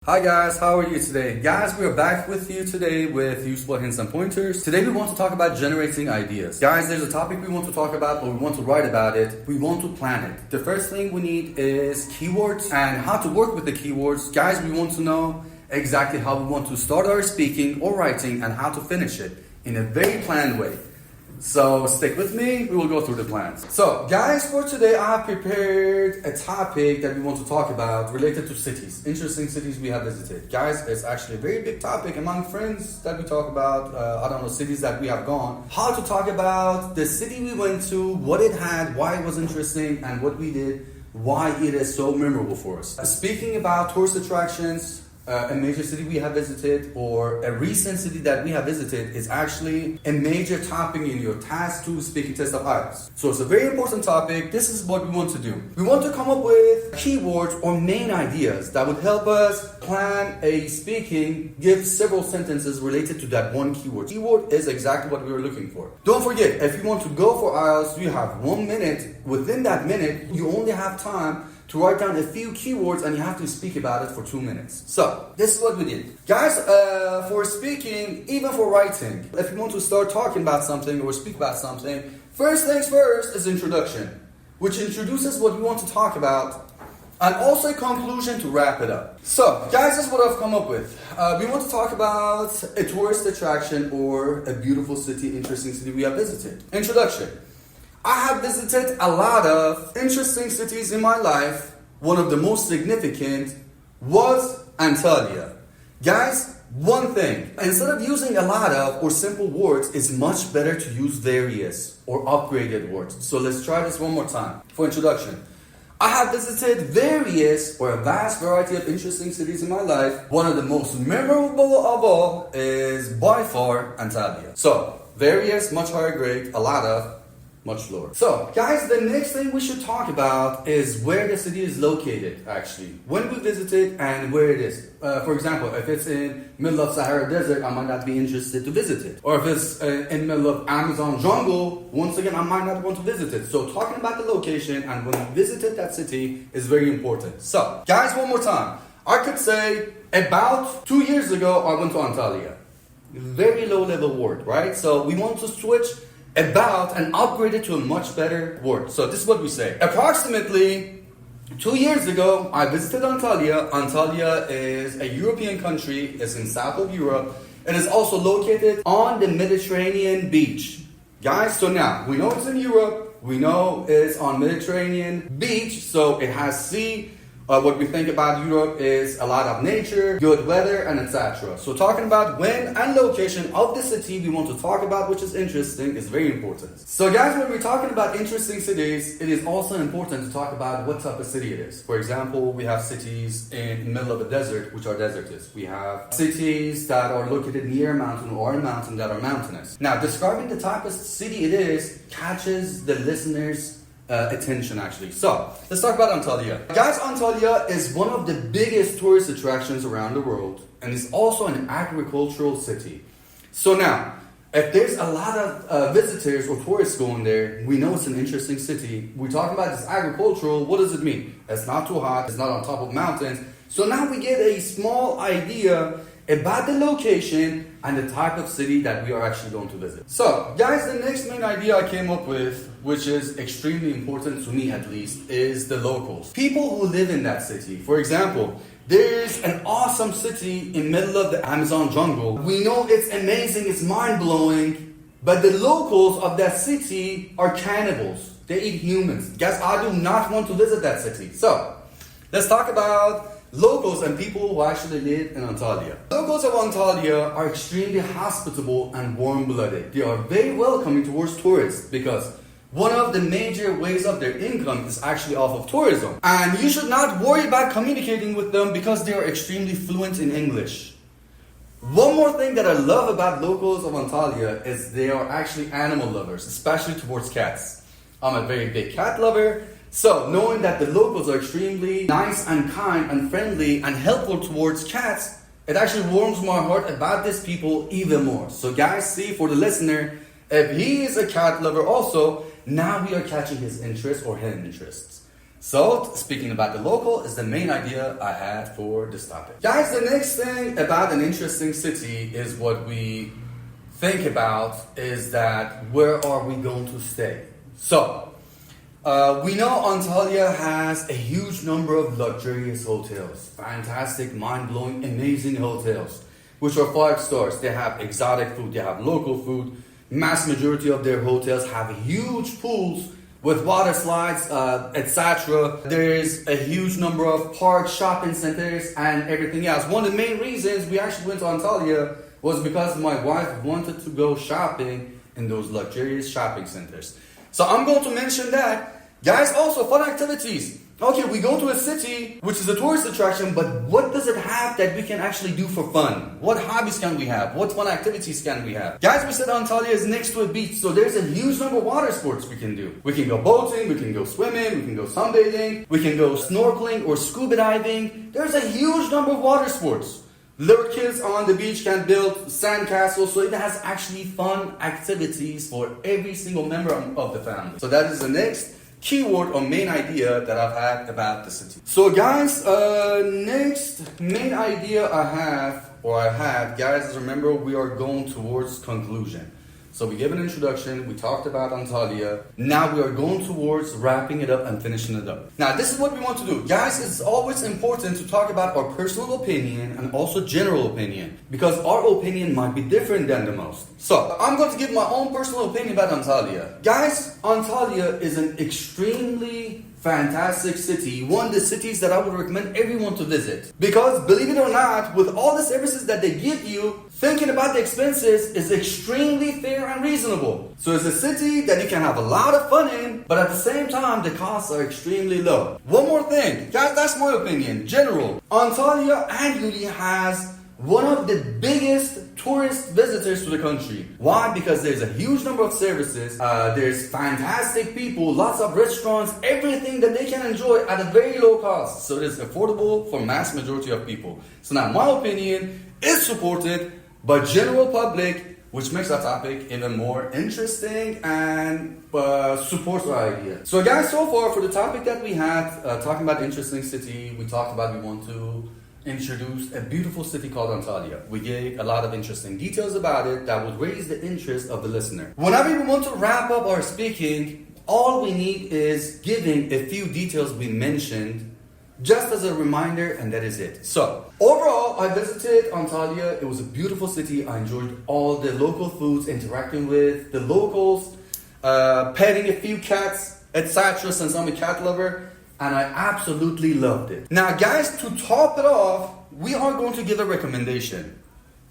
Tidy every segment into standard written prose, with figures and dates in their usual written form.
Hi guys, how are you today? Guys, we are back with you today with useful hints and pointers. Today we want to talk about generating ideas. Guys, there's a topic we want to talk about, or we want to write about it. We want to plan it. The first thing we need is keywords and how to work with the keywords. Guys, we want to know exactly how we want to start our speaking or writing and how to finish it in a very planned way. So stick with me, we will go through the plans. So guys, for today I have prepared a topic that we want to talk about related to cities, interesting cities we have visited. Guys, it's actually a very big topic among friends that we talk about, cities that we have gone. How to talk about the city we went to, what it had, why it was interesting, and what we did, why it is so memorable for us. Speaking about tourist attractions, a major city we have visited or a recent city that we have visited is actually a major topic in your task 2 speaking test of IELTS. So it's a very important topic. This is what we want to do. We want to come up with keywords or main ideas that would help us plan a speaking, give several sentences related to that one keyword. Keyword is exactly what we were looking for. Don't forget, if you want to go for IELTS, you have 1 minute. Within that minute, you only have time to write down a few keywords and you have to speak about it for 2 minutes. So, this is what we did. Guys, for speaking, even for writing, if you want to start talking about something or speak about something, first things first is introduction, which introduces what we want to talk about, and also a conclusion to wrap it up. So, guys, this is what I've come up with. We want to talk about a tourist attraction or a beautiful city, interesting city we have visited. Introduction. I have visited a lot of interesting cities in my life. One of the most significant was Antalya. Guys, one thing, instead of using a lot of or simple words, it's much better to use various or upgraded words. So let's try this one more time. For introduction, I have visited various or a vast variety of interesting cities in my life. One of the most memorable of all is by far Antalya. So, various, much higher grade, a lot of, much lower. So, guys, the next thing we should talk about is where the city is located, actually. When we visited and where it is. For example, if it's in middle of Sahara Desert, I might not be interested to visit it. Or if it's in middle of Amazon jungle, once again, I might not want to visit it. So, talking about the location and when we visited that city is very important. So, guys, one more time. I could say about 2 years ago, I went to Antalya. Very low level word, right? So, we want to switch about and upgrade it to a much better word. So this is what we say. Approximately 2 years ago, I visited Antalya. Antalya is a European country. It's in south of Europe. It is also located on the Mediterranean beach. Guys, so now, we know it's in Europe. We know it's on Mediterranean beach. So it has sea. What we think about Europe is a lot of nature, good weather, and etc. So talking about when and location of the city we want to talk about, which is interesting, is very important. So guys, when we're talking about interesting cities, it is also important to talk about what type of city it is. For example, we have cities in the middle of a desert, which are desertous. We have cities that are located near a mountain or a mountain that are mountainous. Now, describing the type of city it is catches the listener's attention actually. So, let's talk about Antalya. Guys, Antalya is one of the biggest tourist attractions around the world and is also an agricultural city. So now, if there's a lot of visitors or tourists going there, we know it's an interesting city. We're talking about this agricultural, what does it mean? It's not too hot, it's not on top of mountains. So now we get a small idea about the location and the type of city that we are actually going to visit. So, guys, the next main idea I came up with, which is extremely important to me at least, is the locals. People who live in that city. For example, there's an awesome city in the middle of the Amazon jungle. We know it's amazing, it's mind-blowing, but the locals of that city are cannibals. They eat humans. Guys, I do not want to visit that city. So, let's talk about locals and people who actually live in Antalya. Locals of Antalya are extremely hospitable and warm-blooded. They are very welcoming towards tourists because one of the major ways of their income is actually off of tourism. And you should not worry about communicating with them because they are extremely fluent in English. One more thing that I love about locals of Antalya is they are actually animal lovers, especially towards cats. I'm a very big cat lover. So, knowing that the locals are extremely nice and kind and friendly and helpful towards cats, it actually warms my heart about these people even more. So guys, see, for the listener, if he is a cat lover also, now we are catching his interest or her interests. So, speaking about the local is the main idea I had for this topic. Guys, the next thing about an interesting city is what we think about is that where are we going to stay? So, we know Antalya has a huge number of luxurious hotels, fantastic, mind-blowing, amazing hotels, which are 5 stars. They have exotic food, they have local food. Mass majority of their hotels have huge pools with water slides, etc. There is a huge number of parks, shopping centers, and everything else. One of the main reasons we actually went to Antalya was because my wife wanted to go shopping in those luxurious shopping centers. So I'm going to mention that. Guys, also fun activities. Okay, we go to a city, which is a tourist attraction, but what does it have that we can actually do for fun? What hobbies can we have? What fun activities can we have? Guys, we said Antalya is next to a beach, so there's a huge number of water sports we can do. We can go boating, we can go swimming, we can go sunbathing, we can go snorkeling or scuba diving. There's a huge number of water sports. Little kids on the beach can build sand castles, so it has actually fun activities for every single member of the family. So that is the next keyword or main idea that I've had about the city. So guys, next main idea I had, guys, remember we are going towards conclusion. So we gave an introduction, we talked about Antalya. Now we are going towards wrapping it up and finishing it up. Now this is what we want to do. Guys, it's always important to talk about our personal opinion and also general opinion, because our opinion might be different than the most. So I'm going to give my own personal opinion about Antalya. Guys, Antalya is an extremely fantastic city, one of the cities that I would recommend everyone to visit. Because believe it or not, with all the services that they give you, thinking about the expenses is extremely fair and reasonable. So it's a city that you can have a lot of fun in, but at the same time, the costs are extremely low. One more thing, guys, that's my opinion, general. Antalya annually has one of the biggest tourist visitors to the country. Why? Because there's a huge number of services, there's fantastic people, lots of restaurants, everything that they can enjoy at a very low cost. So it is affordable for mass majority of people. So now my opinion is supported by general public, which makes our topic even more interesting and supports our idea. So guys, so far for the topic that we had, talking about interesting city, we talked about we want to introduce a beautiful city called Antalya. We gave a lot of interesting details about it that would raise the interest of the listener. Whenever we want to wrap up our speaking, all we need is giving a few details we mentioned just as a reminder, and that is it. So, overall, I visited Antalya. It was a beautiful city. I enjoyed all the local foods, interacting with the locals, petting a few cats, etc. Since I'm a cat lover. And I absolutely loved it. Now guys, to top it off, we are going to give a recommendation.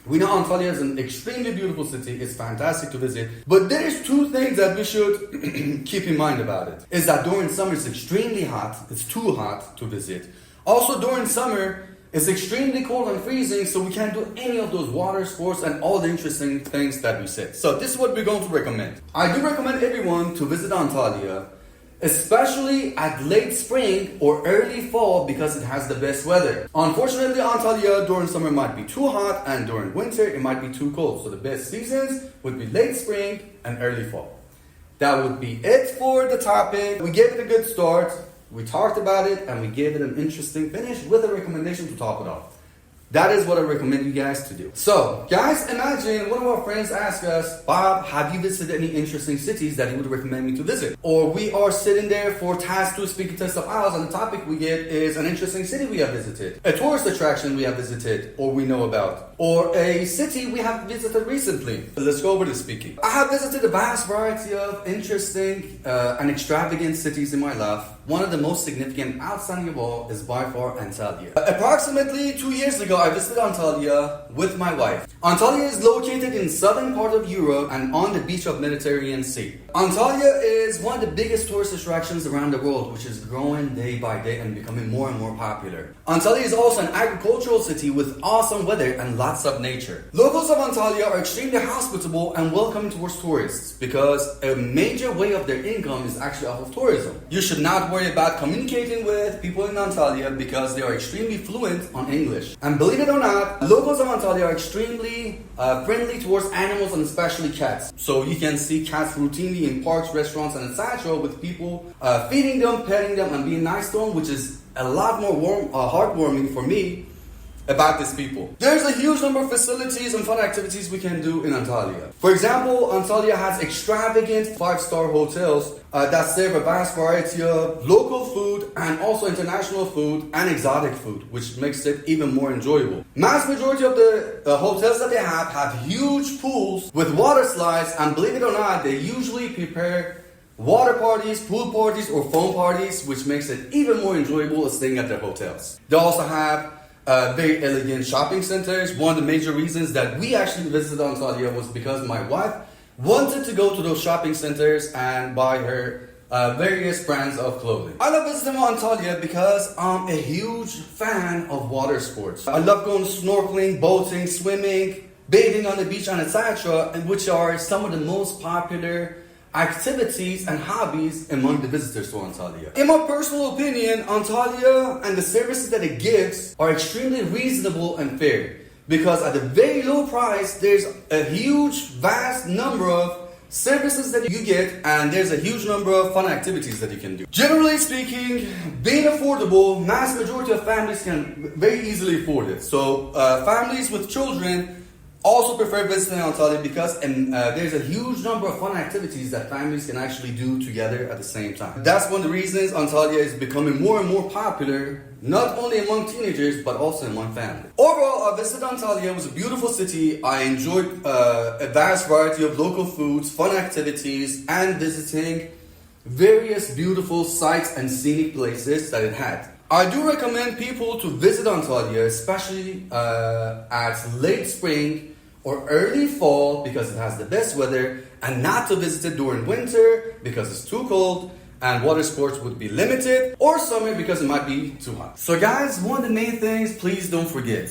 We know Antalya is an extremely beautiful city. It's fantastic to visit. But there's 2 things that we should keep in mind about it. Is that during summer it's extremely hot. It's too hot to visit. Also during summer, it's extremely cold and freezing, so we can't do any of those water sports and all the interesting things that we said. So this is what we're going to recommend. I do recommend everyone to visit Antalya, especially at late spring or early fall, because it has the best weather. Unfortunately, Antalya during summer might be too hot, and during winter it might be too cold. So the best seasons would be late spring and early fall. That would be it for the topic. We gave it a good start, we talked about it, and we gave it an interesting finish with a recommendation to top it off. That is what I recommend you guys to do. So, guys, imagine one of our friends asks us, Bob, have you visited any interesting cities that you would recommend me to visit? Or we are sitting there for task 2, Speaking Test of IELTS, and the topic we get is an interesting city we have visited, a tourist attraction we have visited or we know about, or a city we have visited recently. Let's go over to speaking. I have visited a vast variety of interesting and extravagant cities in my life. One of the most significant, outstanding of all, is by far Antalya. Approximately 2 years ago, I visited Antalya with my wife. Antalya is located in southern part of Europe and on the beach of Mediterranean Sea. Antalya is one of the biggest tourist attractions around the world, which is growing day by day and becoming more and more popular. Antalya is also an agricultural city with awesome weather and lots of nature. Locals of Antalya are extremely hospitable and welcoming towards tourists because a major way of their income is actually off of tourism. You should not worry worry about communicating with people in Antalya because they are extremely fluent on English. And believe it or not, locals of Antalya are extremely friendly towards animals and especially cats. So you can see cats routinely in parks, restaurants, and etc. with people feeding them, petting them, and being nice to them, which is a lot more heartwarming for me about these people. There's a huge number of facilities and fun activities we can do in Antalya. For example, Antalya has extravagant 5-star hotels that serve a vast variety of local food and also international food and exotic food, which makes it even more enjoyable. Mass majority of the hotels that they have huge pools with water slides, and believe it or not, they usually prepare water parties, pool parties, or foam parties, which makes it even more enjoyable staying at their hotels. They also have very elegant shopping centers. One of the major reasons that we actually visited Antalya was because my wife wanted to go to those shopping centers and buy her various brands of clothing. I love visiting Antalya because I'm a huge fan of water sports. I love going snorkeling, boating, swimming, bathing on the beach, and etc., and which are some of the most popular activities and hobbies among the visitors to Antalya. In my personal opinion, Antalya and the services that it gives are extremely reasonable and fair, because at a very low price there's a huge vast number of services that you get, and there's a huge number of fun activities that you can do. Generally speaking, being affordable, mass majority of families can very easily afford it. So families with children also prefer visiting Antalya because there's a huge number of fun activities that families can actually do together at the same time. That's one of the reasons Antalya is becoming more and more popular, not only among teenagers, but also among families. Overall, I visited Antalya. It was a beautiful city. I enjoyed a vast variety of local foods, fun activities, and visiting various beautiful sites and scenic places that it had. I do recommend people to visit Antalya, especially at late spring or early fall, because it has the best weather, and not to visit it during winter because it's too cold and water sports would be limited, or summer because it might be too hot. So guys, one of the main things, please don't forget,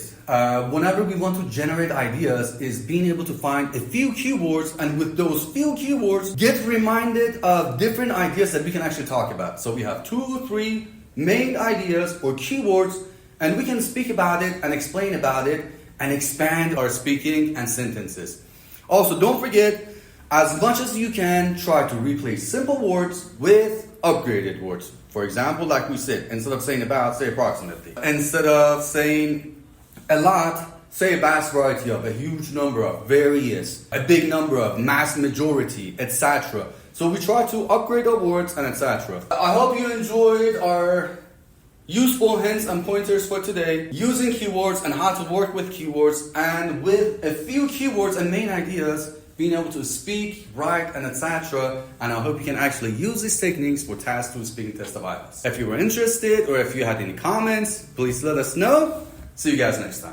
whenever we want to generate ideas, is being able to find a few keywords, and with those few keywords, get reminded of different ideas that we can actually talk about. So we have 2 or 3 main ideas or keywords, and we can speak about it and explain about it and expand our speaking and sentences. Also, don't forget, as much as you can, try to replace simple words with upgraded words. For example, like we said, instead of saying about, say approximately. Instead of saying a lot, say a vast variety of, a huge number of, various, a big number of, mass majority, etc. So we try to upgrade our words and etc. I hope you enjoyed our useful hints and pointers for today, using keywords and how to work with keywords, and with a few keywords and main ideas, being able to speak, write, and etc. And I hope you can actually use these techniques for Task 2 Speaking Test of IELTS. If you were interested or if you had any comments, please let us know. See you guys next time.